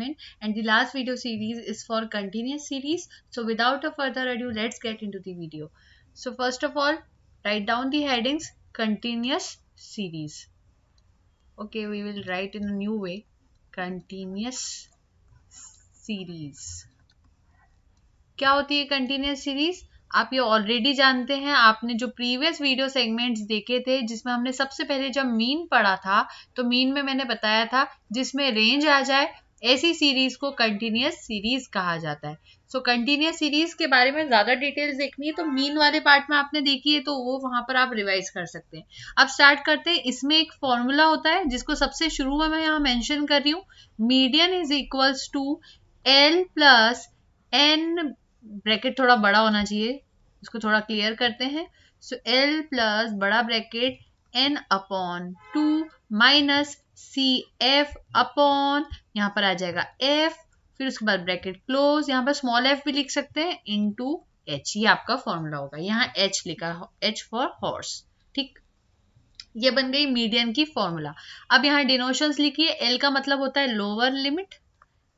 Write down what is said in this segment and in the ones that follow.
and the last video series is for continuous series. So without a further ado, let's get into the video. So first of all, write down the headings continuous series. Okay, we will write in a new way, continuous series. क्या होती है continuous series? आप ये already जानते हैं, आपने जो previous video segments देखे थे जिसमें हमने सबसे पहले जब मीन पढ़ा था तो मीन में मैंने बताया था जिसमें रेंज आ जाए ऐसी सीरीज को कंटिन्यूस सीरीज कहा जाता है. सो कंटिन्यूस सीरीज के बारे में ज्यादा डिटेल्स देखनी है तो मीन वाले पार्ट में आपने देखी है तो वो वहां पर आप रिवाइज कर सकते हैं. अब स्टार्ट करते हैं. इसमें एक फॉर्मूला होता है जिसको सबसे शुरू में मैं यहाँ मेंशन कर रही हूँ. Median is equals to L plus N, bracket थोड़ा बड़ा होना चाहिए, इसको थोड़ा क्लियर करते हैं. सो एल प्लस बड़ा bracket N upon 2 minus C F upon, यहाँ पर आ जाएगा एफ, फिर उसके बाद ब्रैकेट क्लोज, यहाँ पर स्मॉल एफ भी लिख सकते हैं, इनटू एच. ये आपका फॉर्मूला होगा. यहाँ एच लिखा, एच फॉर हॉर्स. ठीक, ये बन गई मीडियन की फॉर्मूला. अब यहाँ डिनोशंस लिखिए. एल का मतलब होता है लोअर लिमिट,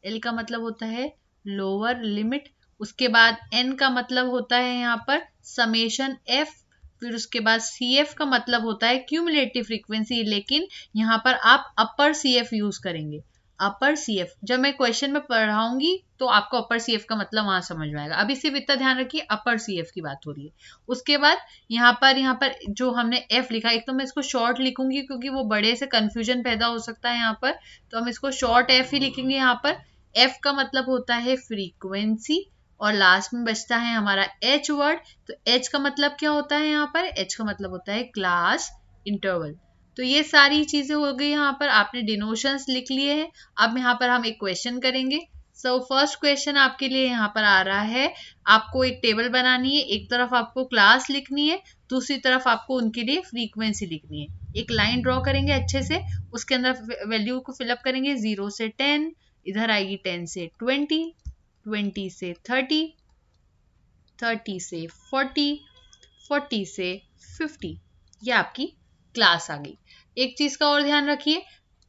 एल का मतलब होता है लोअर लिमिट. उसके बाद एन का मतलब होता है यहाँ पर समेशन एफ, फिर उसके बाद सी एफ का मतलब होता है क्यूमुलेटिव फ्रीक्वेंसी, लेकिन यहाँ पर आप अपर सी एफ यूज करेंगे. अपर सी एफ जब मैं क्वेश्चन में पढ़ाऊंगी तो आपको अपर सी एफ का मतलब वहां समझ में आएगा. अभी सिर्फ इतना ध्यान रखिए अपर सी एफ की बात हो रही है. उसके बाद यहाँ पर जो हमने एफ लिखा, एक तो मैं इसको शॉर्ट लिखूंगी क्योंकि वो बड़े से कंफ्यूजन पैदा हो सकता है यहाँ पर, तो हम इसको शॉर्ट एफ ही लिखेंगे. यहाँ पर एफ का मतलब होता है फ्रीक्वेंसी और लास्ट में बचता है हमारा एच वर्ड. तो एच का मतलब क्या होता है? यहाँ पर एच का मतलब होता है क्लास इंटरवल. तो ये सारी चीजें हो गई. यहाँ पर आपने डिनोशंस लिख लिए हैं. अब यहाँ पर हम एक क्वेश्चन करेंगे. सो फर्स्ट क्वेश्चन आपके लिए यहाँ पर आ रहा है. आपको एक टेबल बनानी है, एक तरफ आपको क्लास लिखनी है, दूसरी तरफ आपको उनके लिए फ्रीक्वेंसी लिखनी है. एक लाइन ड्रॉ करेंगे अच्छे से, उसके अंदर वैल्यू को फिलअप करेंगे. 0 से 10, इधर आएगी 10 से 20, 20 से 30, 30 से 40, 40 से 50. ये आपकी क्लास आ गई. एक चीज का और ध्यान रखिए,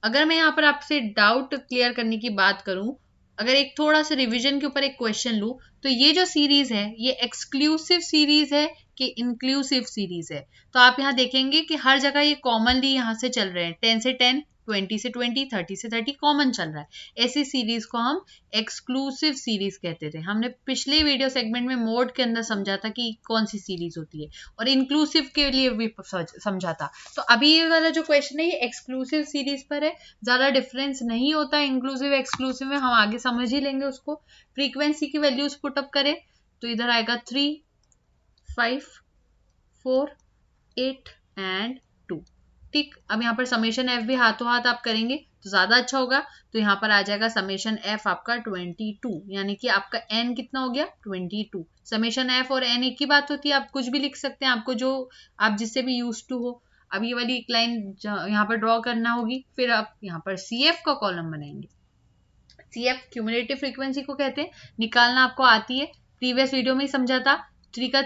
अगर मैं यहाँ पर आपसे डाउट क्लियर करने की बात करूं, अगर एक थोड़ा सा रिवीजन के ऊपर एक क्वेश्चन लूं, तो ये जो सीरीज है ये एक्सक्लूसिव सीरीज है कि इंक्लूसिव सीरीज है? तो आप यहाँ देखेंगे कि हर जगह ये कॉमनली यहाँ से चल रहे हैं. 10 से 10, 20 से 20, 30 से 30 कॉमन चल रहा है. ऐसी सीरीज को हम एक्सक्लूसिव सीरीज कहते थे. हमने पिछले वीडियो सेगमेंट में मोड के अंदर समझा था कि कौन सी सीरीज होती है, और इंक्लूसिव के लिए भी समझा था. तो अभी ये वाला जो क्वेश्चन है ये एक्सक्लूसिव सीरीज पर है. ज्यादा डिफरेंस नहीं होता इंक्लूसिव एक्सक्लूसिव में, हम आगे समझ ही लेंगे उसको. फ्रीक्वेंसी की वैल्यूज पुटअप करें तो इधर आएगा 3, 5, 4, 8 एंड 2. ठीक, अब यहाँ पर समेशन एफ भी हाथों हाथ आप करेंगे तो ज्यादा अच्छा होगा. तो यहाँ पर आ जाएगा समेशन एफ आपका 22, यानी कि आपका एन कितना हो गया? 22. समेशन एफ और एन एक ही बात होती है, आप कुछ भी लिख सकते हैं, आपको जो आप जिससे भी यूज टू हो. अब ये वाली एक लाइन यहाँ पर ड्रॉ करना होगी. फिर आप यहाँ पर सी एफ का कॉलम बनाएंगे. सी एफ क्यूमुलेटिव फ्रीक्वेंसी को कहते हैं, निकालना आपको आती है, प्रीवियस वीडियो में ही समझा था. 3 का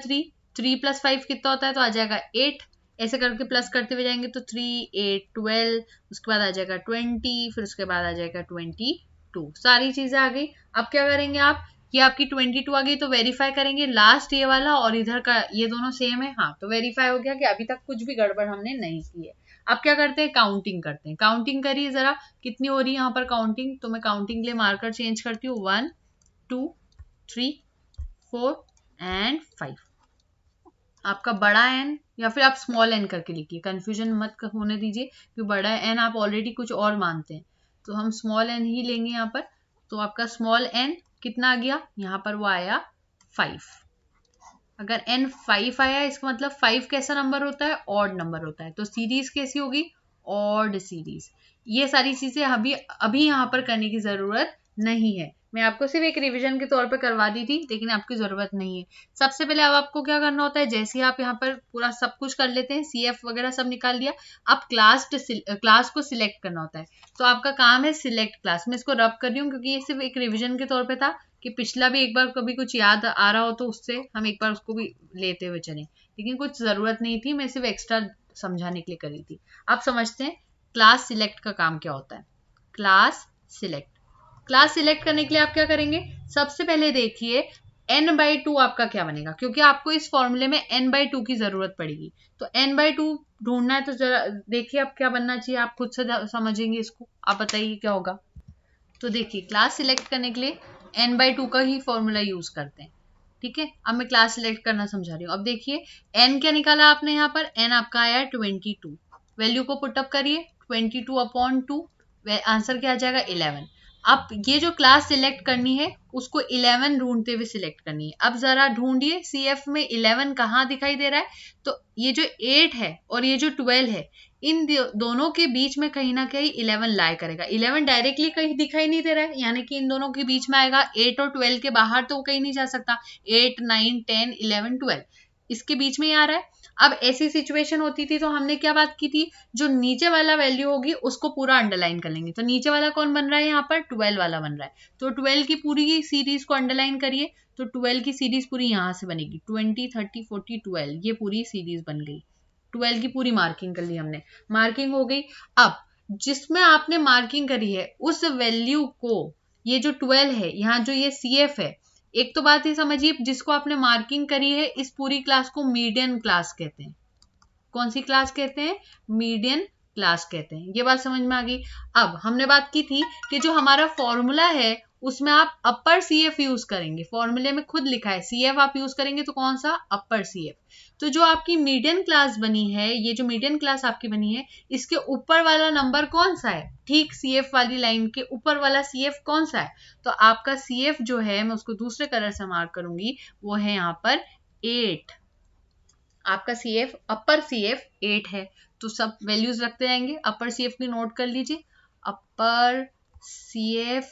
3 प्लस 5 कितना होता है? तो आ जाएगा 8. ऐसे करके प्लस करते हुए जाएंगे तो 3, 8, 12, उसके बाद आ जाएगा 20, फिर उसके बाद आ जाएगा 22. सारी चीजें आ गई. अब क्या करेंगे आप? ये आपकी 22 आ गई तो वेरीफाई करेंगे. लास्ट ये वाला और इधर का ये दोनों सेम है. हाँ, तो वेरीफाई हो गया कि अभी तक कुछ भी गड़बड़ हमने नहीं की है. अब क्या करते हैं? काउंटिंग करते हैं. काउंटिंग करिए जरा, कितनी हो रही है यहाँ पर काउंटिंग. तो मैं काउंटिंग के लिए मार्कर चेंज करती हूँ. 1, 2, 3, 4 एंड 5. आपका बड़ा एन या फिर आप स्मॉल एन करके लिखिए, कंफ्यूजन मत होने दीजिए कि बड़ा एन आप ऑलरेडी कुछ और मानते हैं, तो हम स्मॉल एन ही लेंगे यहाँ पर. तो आपका स्मॉल एन कितना आ गया? यहाँ पर वो आया 5. अगर एन 5 आया इसका मतलब 5 कैसा नंबर होता है? ऑड नंबर होता है. तो सीरीज कैसी होगी? Odd series. ये सारी चीजें अभी यहाँ पर करने की जरूरत नहीं है. मैं आपको सिर्फ एक रिवीजन के तौर पर करवा दी थी, लेकिन आपकी जरूरत नहीं है. सबसे पहले अब आपको क्या करना होता है, जैसे आप यहाँ पर पूरा सब कुछ कर लेते हैं, सी एफ वगैरह सब निकाल दिया, अब क्लास को सिलेक्ट करना होता है. तो आपका काम है सिलेक्ट क्लास. मैं इसको रब कर रही हूँ क्योंकि ये सिर्फ एक रिविजन के तौर पर था कि पिछला भी एक बार कभी कुछ याद आ रहा हो तो उससे हम एक बार उसको भी लेते हुए चलें, लेकिन कुछ जरूरत नहीं थी, मैं सिर्फ एक्स्ट्रा समझाने के लिए करी थी. आप समझते हैं क्लास सिलेक्ट का काम क्या होता है. क्लास सिलेक्ट, क्लास सिलेक्ट करने के लिए आप क्या करेंगे, सबसे पहले देखिए n/2 आपका क्या बनेगा, क्योंकि आपको इस फॉर्मूले में n/2 की जरूरत पड़ेगी। तो n/2 ढूंढना है, तो जरा देखिए अब क्या बनना चाहिए, आप खुद से समझेंगे इसको, आप बताइए क्या होगा। तो देखिए क्लास सिलेक्ट करने के लिए n/2 का ही फॉर्मूला यूज करते हैं। ठीक है, अब मैं क्लास सिलेक्ट करना समझा रही हूँ। अब देखिए n क्या निकाला आपने, यहाँ पर n आपका आया 22, वैल्यू को पुटअप करिए 22/2, आंसर क्या आ जाएगा 11। अब ये जो क्लास सिलेक्ट करनी है उसको 11 ढूंढते हुए सिलेक्ट करनी है। अब जरा ढूंढिए CF में 11 कहाँ दिखाई दे रहा है, तो ये जो 8 है और ये जो 12 है, इन दोनों के बीच में कहीं ना कहीं 11 लाई करेगा। 11 डायरेक्टली कहीं दिखाई नहीं दे रहा है, यानी कि इन दोनों के बीच में आएगा। 8 और 12 के बाहर तो कहीं नहीं जा सकता। 8, 9, 10, 11, 12 इसके बीच में ही आ रहा है। अब ऐसी सिचुएशन होती थी तो हमने क्या बात की थी, जो नीचे वाला वैल्यू होगी उसको पूरा अंडरलाइन कर लेंगे। तो नीचे वाला कौन बन रहा है, यहाँ पर 12 वाला बन रहा है। तो 12 की पूरी सीरीज को अंडरलाइन करिए, तो 12 की सीरीज पूरी यहाँ से बनेगी 20, 30, 40, 12, ये पूरी सीरीज बन गई। 12 की पूरी मार्किंग कर ली हमने, मार्किंग हो गई। अब जिसमें आपने मार्किंग करी है उस वैल्यू को, ये जो 12 है, यहाँ जो ये CF है, एक तो बात ये समझिए, जिसको आपने मार्किंग करी है इस पूरी क्लास को मीडियन क्लास कहते हैं। कौन सी क्लास कहते हैं, मीडियन क्लास कहते हैं। ये बात समझ में आ गई। अब हमने बात की थी कि जो हमारा फॉर्मूला है उसमें आप अपर CF यूज करेंगे, फॉर्मूले में खुद लिखा है CF आप यूज करेंगे, तो कौन सा, अपर CF। तो जो आपकी मीडियन क्लास बनी है, ये जो मीडियन क्लास आपकी बनी है, इसके ऊपर वाला नंबर कौन सा है, ठीक CF वाली लाइन के ऊपर वाला CF कौन सा है, तो आपका CF जो है, मैं उसको दूसरे कलर से मार्क करूंगी, वो है यहाँ पर 8। आपका CF, अपर CF 8 है। तो सब वैल्यूज रखते जाएंगे, अपर CF की नोट कर लीजिए, अपर CF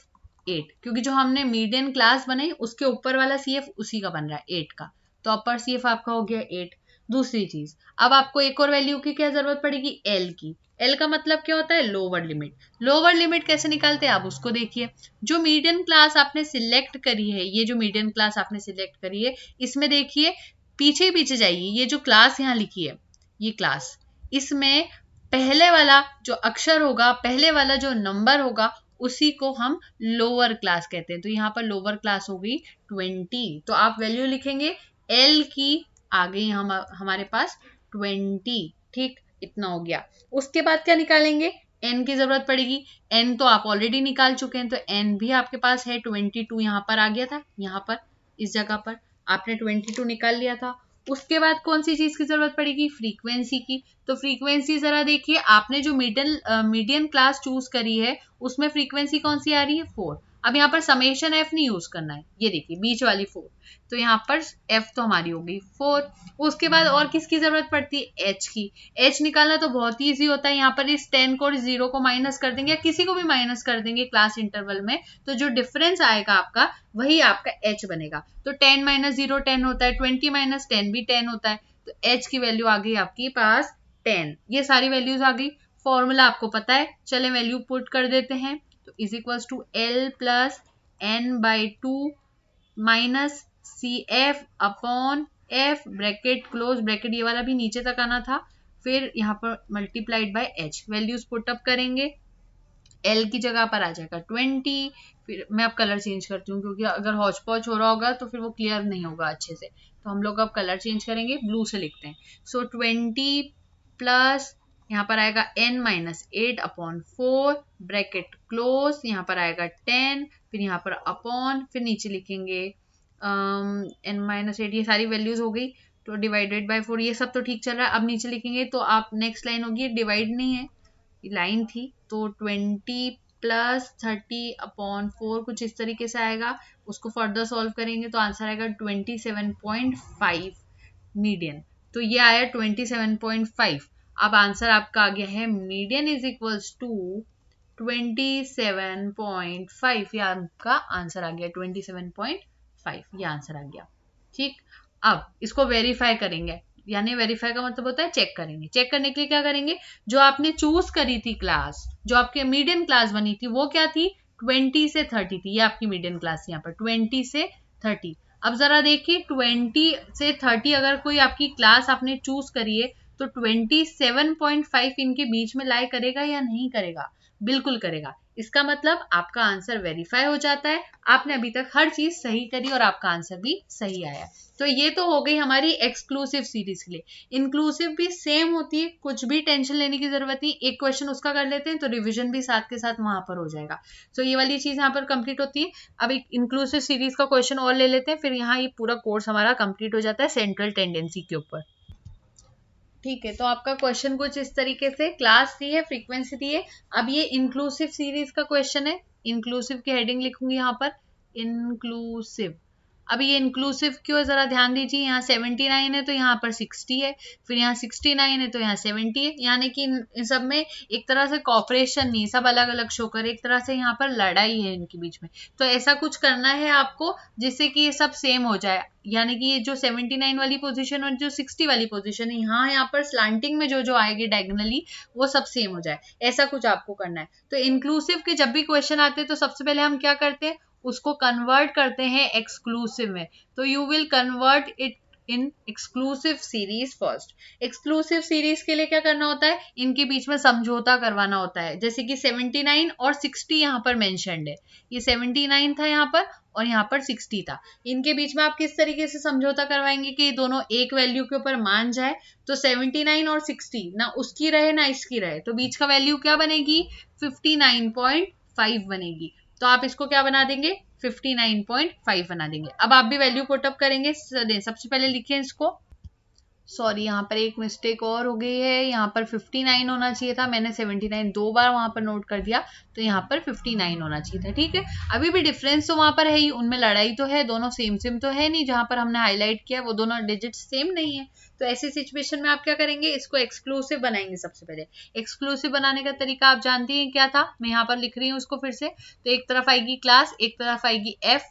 8, क्योंकि जो हमने मीडियन क्लास बनाई उसके ऊपर वाला CF उसी का बन रहा है 8 का। तो अपर CF आपका हो गया 8। दूसरी चीज, अब आपको एक और वैल्यू की क्या जरूरत पड़ेगी, L की। L का मतलब क्या होता है, लोअर लिमिट। लोअर लिमिट कैसे निकालते हैं आप उसको देखिए। जो मीडियन क्लास आपने सिलेक्ट करी है, ये जो मीडियन क्लास आपने सिलेक्ट करी है, इसमें देखिए पीछे पीछे जाइए, ये जो क्लास यहाँ लिखी है, ये क्लास, इसमें पहले वाला जो अक्षर होगा, पहले वाला जो नंबर होगा, उसी को हम लोअर क्लास कहते हैं। तो यहाँ पर लोअर क्लास हो गई 20। तो आप वैल्यू लिखेंगे L की, आ गई हमारे पास 20। ठीक, इतना हो गया। उसके बाद क्या निकालेंगे, n की जरूरत पड़ेगी। n तो आप ऑलरेडी निकाल चुके हैं, तो n भी आपके पास है 22, यहाँ पर आ गया था, यहाँ पर इस जगह पर आपने 22 निकाल लिया था। उसके बाद कौन सी चीज की जरूरत पड़ेगी, फ्रीक्वेंसी की। तो फ्रीक्वेंसी जरा देखिए, आपने जो मीडियन क्लास चूज करी है उसमें फ्रीक्वेंसी कौन सी आ रही है, 4। अब यहाँ पर समेशन F नहीं यूज करना है, ये देखिए बीच वाली 4। तो यहाँ पर F तो हमारी हो गई 4। उसके बाद और किसकी जरूरत पड़ती है, H की। H निकालना तो बहुत ही ईजी होता है, यहाँ पर इस 10 को 0 को माइनस कर देंगे, या किसी को भी माइनस कर देंगे क्लास इंटरवल में, तो जो डिफरेंस आएगा आपका वही आपका H बनेगा। तो 10 - 0 10 होता है, 20 - 10 भी 10 होता है। तो H की वैल्यू आ गई आपके पास 10। ये सारी वैल्यूज आ गई। फॉर्मूला आपको पता है, चले वैल्यू पुट कर देते हैं। तो = L + n/2 minus CF upon F, bracket close bracket, ये वाला भी नीचे तक आना था, फिर यहाँ पर multiplied by H। Values put up करेंगे, L की जगह पर आ जाएगा 20। फिर मैं अब कलर चेंज करती हूँ, क्योंकि अगर हौच पौच हो रहा होगा तो फिर वो क्लियर नहीं होगा अच्छे से। तो हम लोग अब कलर चेंज करेंगे, ब्लू से लिखते हैं। सो 20 प्लस यहाँ पर आएगा n - 8/4, ब्रैकेट क्लोज, यहाँ पर आएगा 10, फिर यहाँ पर अपॉन, फिर नीचे लिखेंगे n - 8, ये सारी वैल्यूज हो गई। तो डिवाइडेड बाय 4, ये सब तो ठीक चल रहा है। अब नीचे लिखेंगे तो आप नेक्स्ट लाइन होगी, डिवाइड नहीं है, लाइन थी, तो 20 + 30/4 कुछ इस तरीके से आएगा। उसको फर्दर सॉल्व करेंगे तो आंसर आएगा 27.5 मीडियन। तो ये आया 27.5। अब आंसर आपका आ गया है मीडियन = 27.5। ये आपका आंसर आ गया 27.5, ये आंसर आ गया। ठीक, अब इसको वेरीफाई करेंगे, यानी वेरीफाई का मतलब होता है चेक करेंगे। चेक करने के लिए क्या करेंगे, जो आपने चूज करी थी क्लास, जो आपके मीडियन क्लास बनी थी, वो क्या थी, 20 से 30 थी। ये आपकी मीडियन क्लास, यहाँ पर 20 से 30। अब जरा देखिए 20 से 30 अगर कोई आपकी क्लास आपने चूज करी है, तो 27.5 इनके बीच में लाई करेगा या नहीं करेगा। बिल्कुल करेगा। इसका मतलब आपका आंसर वेरीफाई हो जाता है, आपने अभी तक हर चीज सही करी और आपका आंसर भी सही आया। तो ये तो हो गई हमारी एक्सक्लूसिव सीरीज के लिए। इंक्लूसिव भी सेम होती है, कुछ भी टेंशन लेने की जरूरत नहीं, एक क्वेश्चन उसका कर लेते हैं तो रिवीजन भी साथ के साथ वहां पर हो जाएगा। तो ये वाली चीज यहाँ पर कंप्लीट होती है। अब एक इंक्लूसिव सीरीज का क्वेश्चन और ले लेते हैं, फिर यहाँ ये पूरा कोर्स हमारा कंप्लीट हो जाता है सेंट्रल टेंडेंसी के ऊपर। ठीक है, तो आपका क्वेश्चन कुछ इस तरीके से, क्लास दी है, फ्रीक्वेंसी दी है। अब ये इंक्लूसिव सीरीज का क्वेश्चन है। इंक्लूसिव की हेडिंग लिखूंगी यहाँ पर, इंक्लूसिव। अब ये इंक्लूसिव क्यों, जरा ध्यान दीजिए, यहाँ 79 है तो यहाँ पर 60 है, फिर यहाँ 69 है तो यहाँ 70 है, यानी कि इन सब में एक तरह से कॉपरेशन नहीं, सब अलग अलग शो कर, एक तरह से यहाँ पर लड़ाई है इनके बीच में। तो ऐसा कुछ करना है आपको जिससे कि ये सब सेम हो जाए, यानी कि ये जो 79 वाली पोजीशन और जो 60 वाली पोजीशन है, यहाँ पर स्लांटिंग में जो जो आएगी डायगोनली, वो सब सेम हो जाए, ऐसा कुछ आपको करना है। तो इंक्लूसिव के जब भी क्वेश्चन आते हैं तो सबसे पहले हम क्या करते हैं, उसको कन्वर्ट करते हैं एक्सक्लूसिव में। तो you will convert it in exclusive series first. Exclusive series के लिए क्या करना होता है, इनके बीच में समझौता करवाना होता है। जैसे कि 79 और 60 यहाँ पर मेंशन्ड है, ये 79 था यहाँ पर और यहाँ पर 60 था, इनके बीच में आप किस तरीके से समझौता करवाएंगे कि दोनों एक वैल्यू के ऊपर मान जाए। तो 79 और 60 ना उसकी रहे ना इसकी रहे, तो बीच का वैल्यू क्या बनेगी, 59.5 बनेगी। तो आप इसको क्या बना देंगे, 59.5 बना देंगे। अब आप भी वैल्यू पुटअप करेंगे, सबसे पहले लिखें इसको, सॉरी यहाँ पर एक मिस्टेक और हो गई है, यहाँ पर 59 होना चाहिए था, मैंने 79 दो बार वहां पर नोट कर दिया, तो यहाँ पर 59 होना चाहिए था। ठीक है, अभी भी डिफरेंस तो वहां पर है ही, उनमें लड़ाई तो है, दोनों सेम सेम तो है नहीं, जहां पर हमने हाईलाइट किया वो दोनों डिजिट सेम नहीं है। तो ऐसी सिचुएशन में आप क्या करेंगे, इसको एक्सक्लूसिव बनाएंगे। सबसे पहले एक्सक्लूसिव बनाने का तरीका आप जानती हैं क्या था, मैं यहाँ पर लिख रही हूँ उसको फिर से। तो एक तरफ आएगी क्लास, एक तरफ आएगी एफ।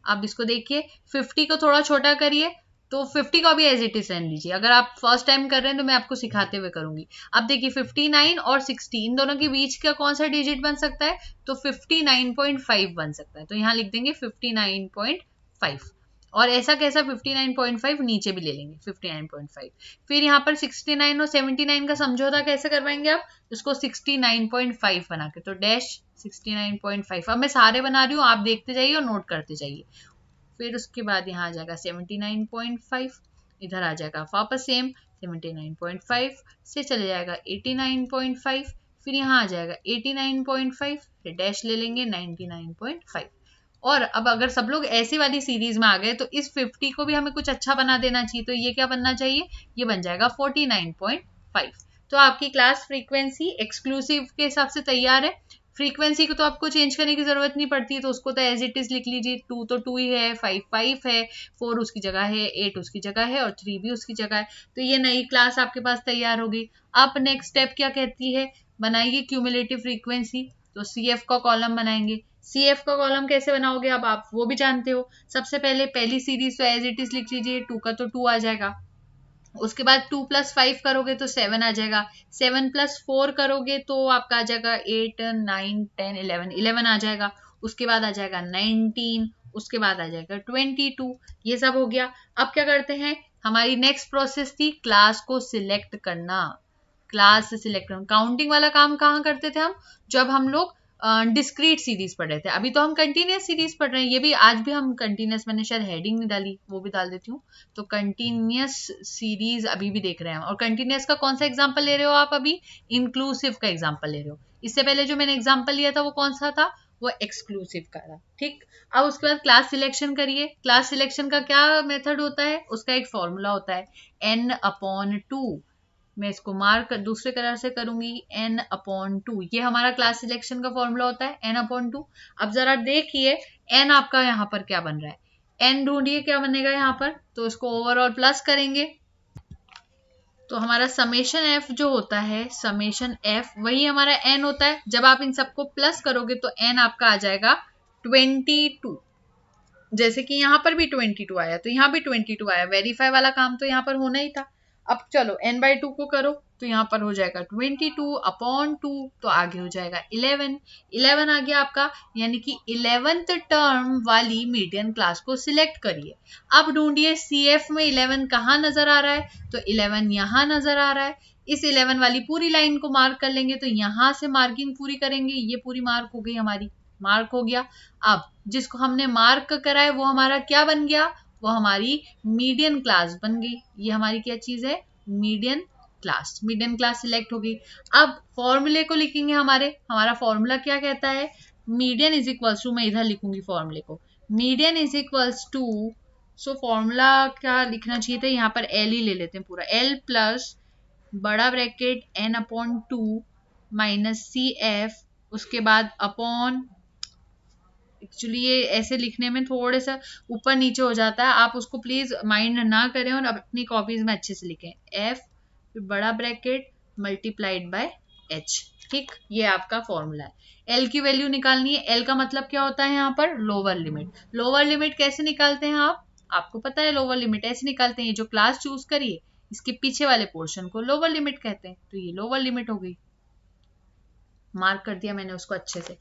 आप इसको देखिए, 50 को थोड़ा छोटा करिए, तो 50 को भी एज इट इज रहने लीजिए। अगर आप फर्स्ट टाइम कर रहे हैं तो मैं आपको सिखाते हुए करूंगी। अब देखिए 59 और 60 इन दोनों के बीच का कौन सा डिजिट बन सकता है, तो 59.5 बन सकता है। तो यहाँ लिख देंगे 59.5, और ऐसा कैसा 59.5 नीचे भी ले लेंगे 59.5। फिर यहाँ पर 69 और 79 का समझौता कैसे करवाएंगे आप, उसको 69.5 बना के, तो डैश 69.5। अब मैं सारे बना रही हूँ, आप देखते जाइए और नोट करते जाइए। फिर उसके बाद यहाँ आ जाएगा 79.5, इधर आ जाएगा वापस सेम 79.5 से चले जाएगा 89.5, फिर यहाँ आ जाएगा 89.5, फिर डैश ले लेंगे 99.5। और अब अगर सब लोग ऐसी वाली सीरीज में आ गए तो इस 50 को भी हमें कुछ अच्छा बना देना चाहिए। तो ये क्या बनना चाहिए, ये बन जाएगा 49.5। तो आपकी क्लास फ्रीक्वेंसी एक्सक्लूसिव के हिसाब से तैयार है। फ्रीक्वेंसी को तो आपको चेंज करने की जरूरत नहीं पड़ती है, तो उसको तो एज इट इज लिख लीजिए। 2 तो 2 ही है, 5 5 है, 4 उसकी जगह है, 8 उसकी जगह है और 3 भी उसकी जगह है। तो ये नई क्लास आपके पास तैयार होगी। अब नेक्स्ट स्टेप क्या कहती है, बनाइए क्यूमुलेटिव फ्रीक्वेंसी। तो CF का कॉलम बनाएंगे। CF का कॉलम कैसे बनाओगे, अब आप वो भी जानते हो। सबसे पहले पहली सीरीज तो एज इट इज लिख लीजिए, 2 का तो 2 आ जाएगा। उसके बाद 2 + 5 करोगे तो 7 आ जाएगा। 7 + 4 करोगे तो आपका आ जाएगा 8 9 10 11 आ जाएगा। उसके बाद आ जाएगा 19, उसके बाद आ जाएगा 22। ये सब हो गया। अब क्या करते हैं, हमारी नेक्स्ट प्रोसेस थी क्लास को सिलेक्ट करना। क्लास से सिलेक्ट करना, काउंटिंग वाला काम कहाँ करते थे हम, जब हम लोग डिस्क्रीट सीरीज पढ़ रहे थे। अभी तो हम कंटिन्यूस सीरीज पढ़ रहे हैं, ये भी आज भी हम कंटिन्यूस, मैंने शायद हेडिंग नहीं डाली, वो भी डाल देती हूँ। तो कंटिन्यूस सीरीज अभी भी देख रहे हैं। और कंटिन्यूस का कौन सा एग्जांपल ले रहे हो आप, अभी इंक्लूसिव का एग्जांपल ले रहे हो। इससे पहले जो मैंने एग्जांपल लिया था वो कौन सा था, वो एक्सक्लूसिव का था। ठीक, अब उसके बाद क्लास सिलेक्शन करिए। क्लास सिलेक्शन का क्या मेथड होता है, उसका एक फॉर्मूला होता है n/2। मैं इसको मार्क दूसरे कलर से करूंगी, n/2। ये हमारा क्लास सिलेक्शन का फॉर्मूला होता है n/2। अब जरा देखिए n आपका यहाँ पर क्या बन रहा है, n ढूंढिए क्या बनेगा यहाँ पर। तो इसको ओवरऑल प्लस करेंगे, तो हमारा समेशन f जो होता है, समेशन f वही हमारा n होता है। जब आप इन सबको प्लस करोगे तो n आपका आ जाएगा 22। जैसे कि यहाँ पर भी 22 आया, तो यहाँ भी 22 आया। वेरीफाई वाला काम तो यहाँ पर होना ही था। अब चलो n/2 को करो तो यहाँ पर हो जाएगा 22/2, तो आगे हो जाएगा 11 आ गया आपका, यानी कि 11th टर्म वाली मीडियन क्लास को सिलेक्ट करिए। अब ढूंढिए CF में 11 कहाँ नजर आ रहा है, तो 11 यहाँ नजर आ रहा है। इस 11 वाली पूरी लाइन को मार्क कर लेंगे, तो यहाँ से मार्किंग पूरी करेंगे, ये पूरी मार्क हो गई हमारी, मार्क हो गया। अब जिसको हमने मार्क करा है वो हमारा क्या बन गया, वो हमारी मीडियन क्लास बन गई। ये हमारी क्या चीज है, median class. Median class select हो गई। अब फॉर्मूले को लिखेंगे, हमारा फॉर्मूला क्या कहता है, मीडियन इज इक्वल्स टू, मैं इधर लिखूंगी फॉर्मूले को, median is equals to, so formula क्या लिखना चाहिए था, यहाँ पर एल ही ले लेते हैं पूरा, एल प्लस बड़ा ब्रैकेट n/2 माइनस CF, उसके बाद अपॉन, एक्चुअली ये ऐसे लिखने में थोड़े सा ऊपर नीचे हो जाता है, आप उसको प्लीज माइंड ना करें और अपनी कॉपीज में अच्छे से लिखें, F फिर बड़ा ब्रैकेट मल्टीप्लाइड बाय H। ठीक, ये आपका फॉर्मूला है। L की वैल्यू निकालनी है। L का मतलब क्या होता है यहाँ पर, लोअर लिमिट। लोअर लिमिट कैसे निकालते हैं आपको पता है, लोअर लिमिट ऐसे निकालते हैं, जो क्लास चूज करिए इसके पीछे वाले पोर्शन को लोअर लिमिट कहते हैं, तो ये लोअर लिमिट हो गई, मार्क कर दिया मैंने उसको अच्छे से।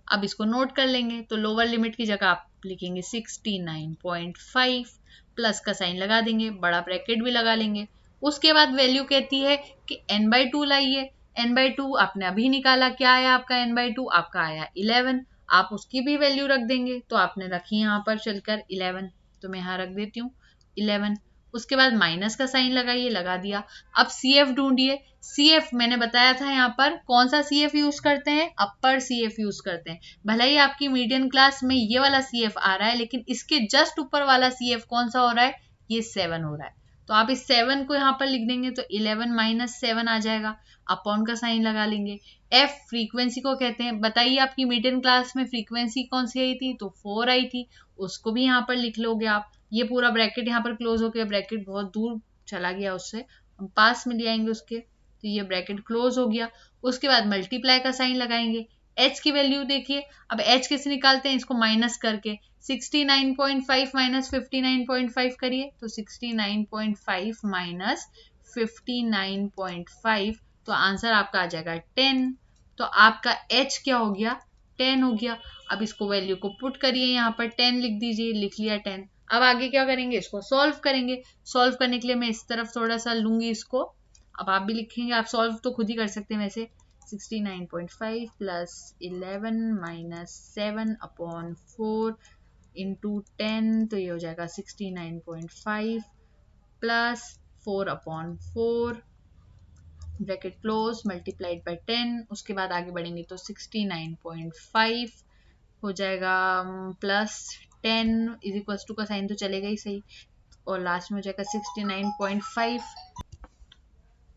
अब इसको नोट कर लेंगे, तो लोअर लिमिट की जगह आप लिखेंगे 69.5, प्लस का साइन लगा देंगे, बड़ा ब्रैकेट भी लगा लेंगे। उसके बाद वैल्यू कहती है कि n/2 लाइए। n/2 आपने अभी निकाला, क्या आया आपका n/2, आपका आया 11, आप उसकी भी वैल्यू रख देंगे, तो आपने रखी यहाँ पर चलकर 11, तो मैं यहाँ रख देती हूँ 11। उसके बाद माइनस का साइन लगाइए, लगा दिया। अब CF ढूंढिए। CF मैंने बताया था यहाँ पर कौन सा CF यूज करते हैं, अपर CF यूज करते हैं। भले ही आपकी मीडियन क्लास में ये वाला CF आ रहा है, लेकिन इसके जस्ट ऊपर वाला CF कौन सा हो रहा है, ये 7 हो रहा है, तो आप इस 7 को यहाँ पर लिख देंगे, तो 11 माइनस 7 आ जाएगा, अपॉन का साइन लगा लेंगे। F फ्रीक्वेंसी को कहते हैं। बताइए आपकी मीडियन क्लास में फ्रीक्वेंसी कौन सी आई थी, तो 4 आई थी, उसको भी यहाँ पर लिख लोगे आप। ये पूरा ब्रैकेट यहाँ पर क्लोज हो गया, ब्रैकेट बहुत दूर चला गया उससे, हम पास में ले आएंगे उसके, तो ये ब्रैकेट क्लोज हो गया। उसके बाद मल्टीप्लाई का साइन लगाएंगे। H की वैल्यू देखिए, अब H कैसे निकालते हैं, इसको माइनस करके 69.5 माइनस 59.5 करिए, तो 69.5 माइनस 59.5, तो आंसर आपका आ जाएगा 10। तो आपका H क्या हो गया, 10 हो गया। अब इसको वैल्यू को पुट करिए, यहाँ पर 10 लिख दीजिए, लिख लिया 10। अब आगे क्या करेंगे, इसको सॉल्व करेंगे। सॉल्व करने के लिए मैं इस तरफ थोड़ा सा लूंगी इसको, अब आप भी लिखेंगे, आप सॉल्व तो खुद ही कर सकते हैं वैसे। 69.5 प्लस 11 माइनस 7 अपॉन 4 इंटू 10, तो ये हो जाएगा 69.5 plus 4 upon 4 bracket close multiplied by 10। उसके बाद आगे बढ़ेंगे तो 69.5 हो जाएगा प्लस 10 इज इक्वल टू का साइन तो चलेगा ही सही, और लास्ट में हो जाएगा 69.5,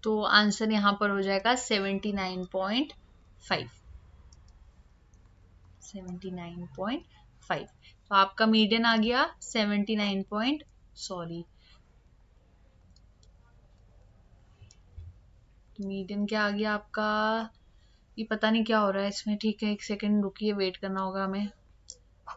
तो आंसर यहाँ पर हो जाएगा 79.5। तो आपका मीडियन आ गया 79 सॉरी मीडियन क्या आ गया आपका, ये पता नहीं क्या हो रहा है इसमें। ठीक है, एक सेकंड रुकिए, वेट करना होगा हमें।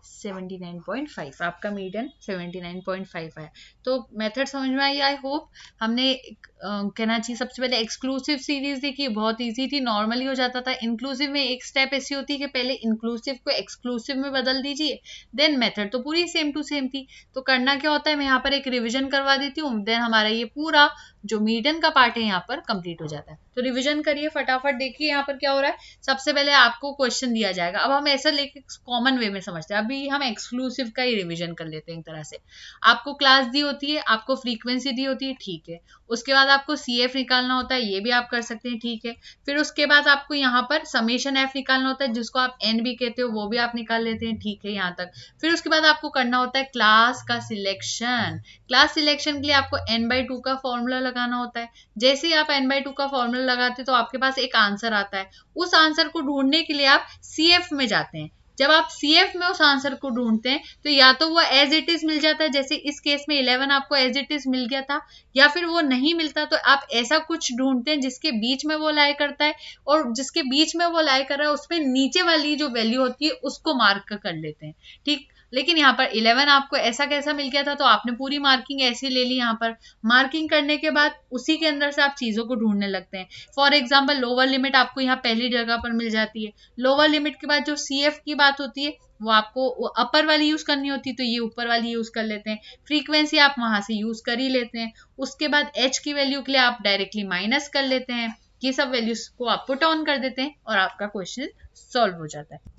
79.5 आपका मीडियन 79.5 है। तो मेथड समझ में आई, आई होप। हमने कहना चाहिए सबसे पहले एक्सक्लूसिव सीरीज देखी, बहुत इजी थी, नॉर्मली हो जाता था। इंक्लूसिव में एक स्टेप ऐसी होती है कि पहले इंक्लूसिव को एक्सक्लूसिव में बदल दीजिए, देन मेथड तो पूरी सेम टू सेम थी। तो करना क्या होता है, मैं यहाँ पर एक रिविजन करवा देती हूँ, देन हमारा ये पूरा जो मीडियन का पार्ट है यहाँ पर कंप्लीट हो जाता है। तो रिविजन करिए फटाफट, देखिए यहाँ पर क्या हो रहा है। सबसे पहले आपको क्वेश्चन दिया जाएगा, अब हम ऐसा लेके कॉमन वे में समझते हैं, अभी हम एक्सक्लूसिव का ही रिवीजन कर लेते हैं एक तरह से। आपको क्लास दी होती है, आपको फ्रीक्वेंसी दी होती है, ठीक है। उसके बाद आपको CF निकालना होता है, ये भी आप कर सकते हैं, ठीक है। फिर उसके बाद आपको यहाँ पर समेशन F निकालना होता है, जिसको आप N भी कहते हो, वो भी आप निकाल लेते हैं, ठीक है यहाँ तक। फिर उसके बाद आपको करना होता है क्लास का सिलेक्शन। क्लास सिलेक्शन के लिए आपको n/2 का फॉर्मूला लगाना होता है। जैसे ही आप n/2 का फॉर्मूला लगाते हैं तो आपके पास एक आंसर आता है। उस आंसर को ढूंढने के लिए आप CF में जाते हैं। जब आप CF में उस आंसर को ढूंढते हैं तो या तो वो एज इट इज मिल जाता है, जैसे इस केस में 11 आपको एज इट इज मिल गया था, या फिर वो नहीं मिलता तो आप ऐसा कुछ ढूंढते हैं जिसके बीच में वो लाई करता है, और जिसके बीच में वो लाई कर रहा है उसमें नीचे वाली जो वैल्यू होती है उसको मार्क कर लेते हैं। ठीक, लेकिन यहाँ पर 11 आपको ऐसा कैसा मिल गया था, तो आपने पूरी मार्किंग ऐसे ले ली। यहाँ पर मार्किंग करने के बाद उसी के अंदर से आप चीजों को ढूंढने लगते हैं। फॉर एग्जाम्पल लोअर लिमिट आपको यहाँ पहली जगह पर मिल जाती है। लोअर लिमिट के बाद जो CF की बात होती है वो आपको अपर वाली यूज करनी होती है, तो ये ऊपर वाली यूज कर लेते हैं। फ्रीक्वेंसी आप वहां से यूज कर ही लेते हैं। उसके बाद H की वैल्यू के लिए आप डायरेक्टली माइनस कर लेते हैं। ये सब वैल्यूज को आप पुट ऑन कर देते हैं और आपका क्वेश्चन सॉल्व हो जाता है।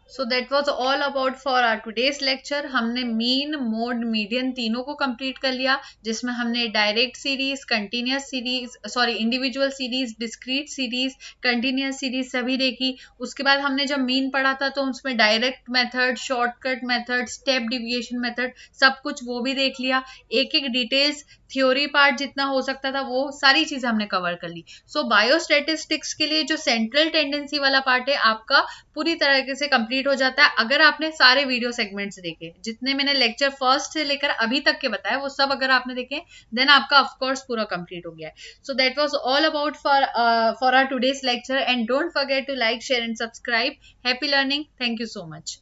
So that was all about for our today's lecture. हमने मीन, मोड, मीडियन तीनों को कंप्लीट कर लिया, जिसमें हमने direct series, continuous series, sorry individual series, discrete series, continuous series सभी देखी। उसके बाद हमने जब मीन पढ़ा था तो उसमें direct method, shortcut method, step deviation method सब कुछ वो भी देख लिया। एक एक डिटेल्स, थ्योरी पार्ट जितना हो सकता था वो सारी चीजें हमने कवर कर ली। सो बायोस्टैटिस्टिक्स के लिए जो सेंट्रल टेंडेंसी वाला पार्ट है आपका पूरी तरीके से कंप्लीट हो जाता है अगर आपने सारे वीडियो सेगमेंट्स देखे। जितने मैंने लेक्चर फर्स्ट से लेकर अभी तक के बताया वो सब अगर आपने देखे देन आपका ऑफकोर्स पूरा कंप्लीट हो गया है। So that was all about for our today's lecture, and don't forget to like, share and subscribe. Happy learning. Thank you so much.